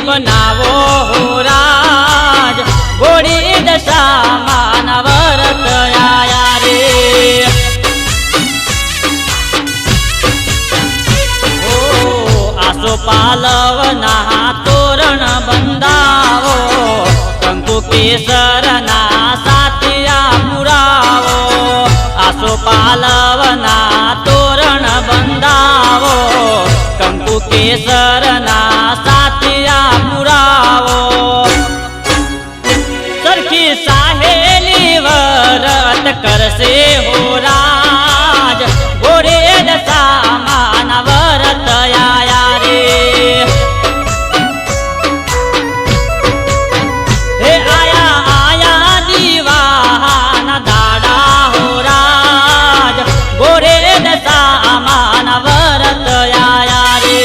બનાવો રાજ ગોળી દશામાં નવરત આયા રે ઓ આસો પાલવના તોરણ બંધાવો કંકુ કેસરના સાતિયા પુરાવો આસો પાલવના તોરણ બંધાવો કંકુ કેસરના સાતિયા પુરાવો સરખી સાહેલી વરત કરશે હો રાજ ગોરે દશામાં વરત આયા રે હે આયા આયા દીવાના દાડા હો રાજ ગોરે દશામાં વરત આયા રે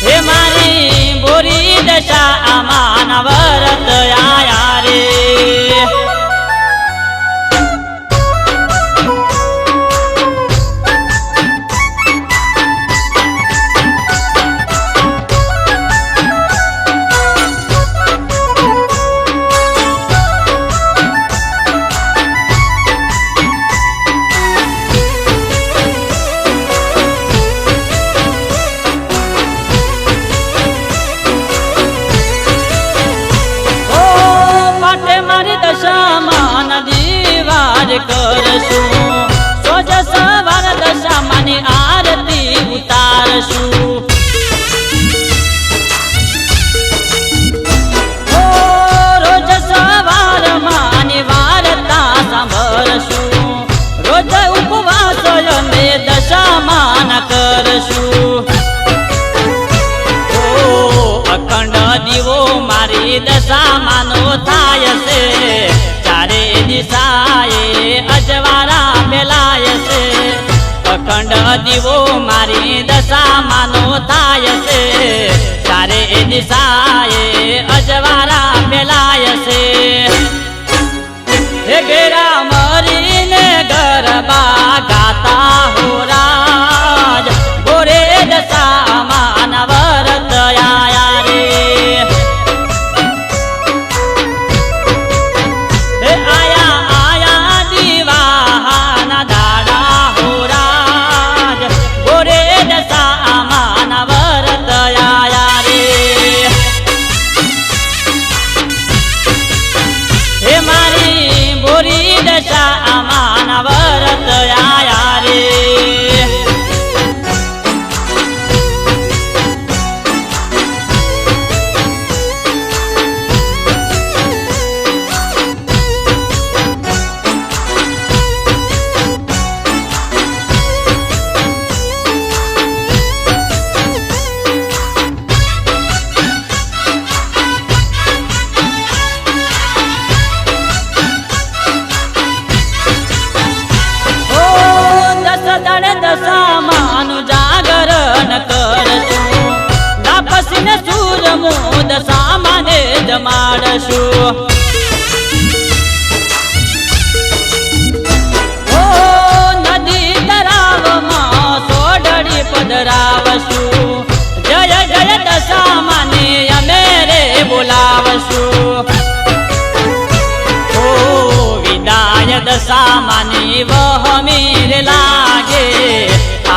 હે મારી બોરી દશામાં વરત આયા રે દશામાં દીવાર કરશું સોજ સવાર દશામાની આરતી ઉતારશું ઓ રોજ સવાર માની વાર્તા સાંભળશું રોજ ઉપવાસ અમે દશામાન કરશું અખંડ દીવો મારી દશામાનો થાય છે ચારે દિશાએ અજવાળા ફેલાય છે અખંડ દીવો મારી દશામાનો થાય છે ચારે દિશાએ અજવાળા ફેલાય છે હે ઘેરા મરીને ગરબા ગાતા હો રાજ ગોરે દશામાં વરત આયા રે હે આયા આયા દીવાના દાડા હો રાજ ગોરે દશામાં વરત આયા રે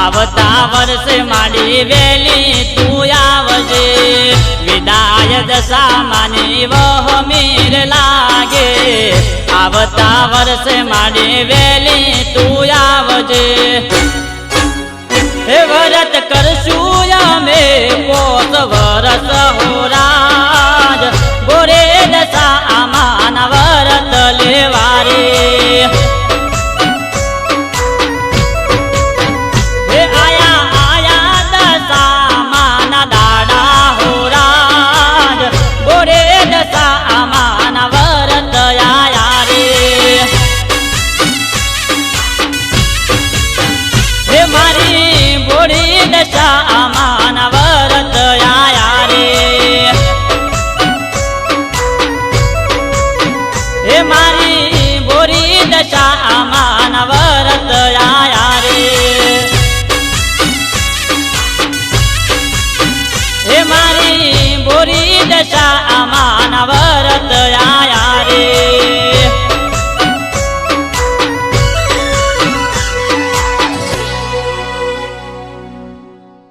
આવતા વર્ષે માડી વેલી તું આવજે વિદાય દશા માની વહમીર લાગે આવતા વર્ષે માડી વેલી તું આવજે હે વ્રત કરશું અમે પોષ વરસ હોરાજ ગોરે દશા આમાના વ્રત લેવારે હે આયા આયા દશા માના દાડા હોરાજ ગોરે દશા આમાના વ્રત આયા રે હે મારી બોડી દશા આમાના વ્રત આયા રે હે મારી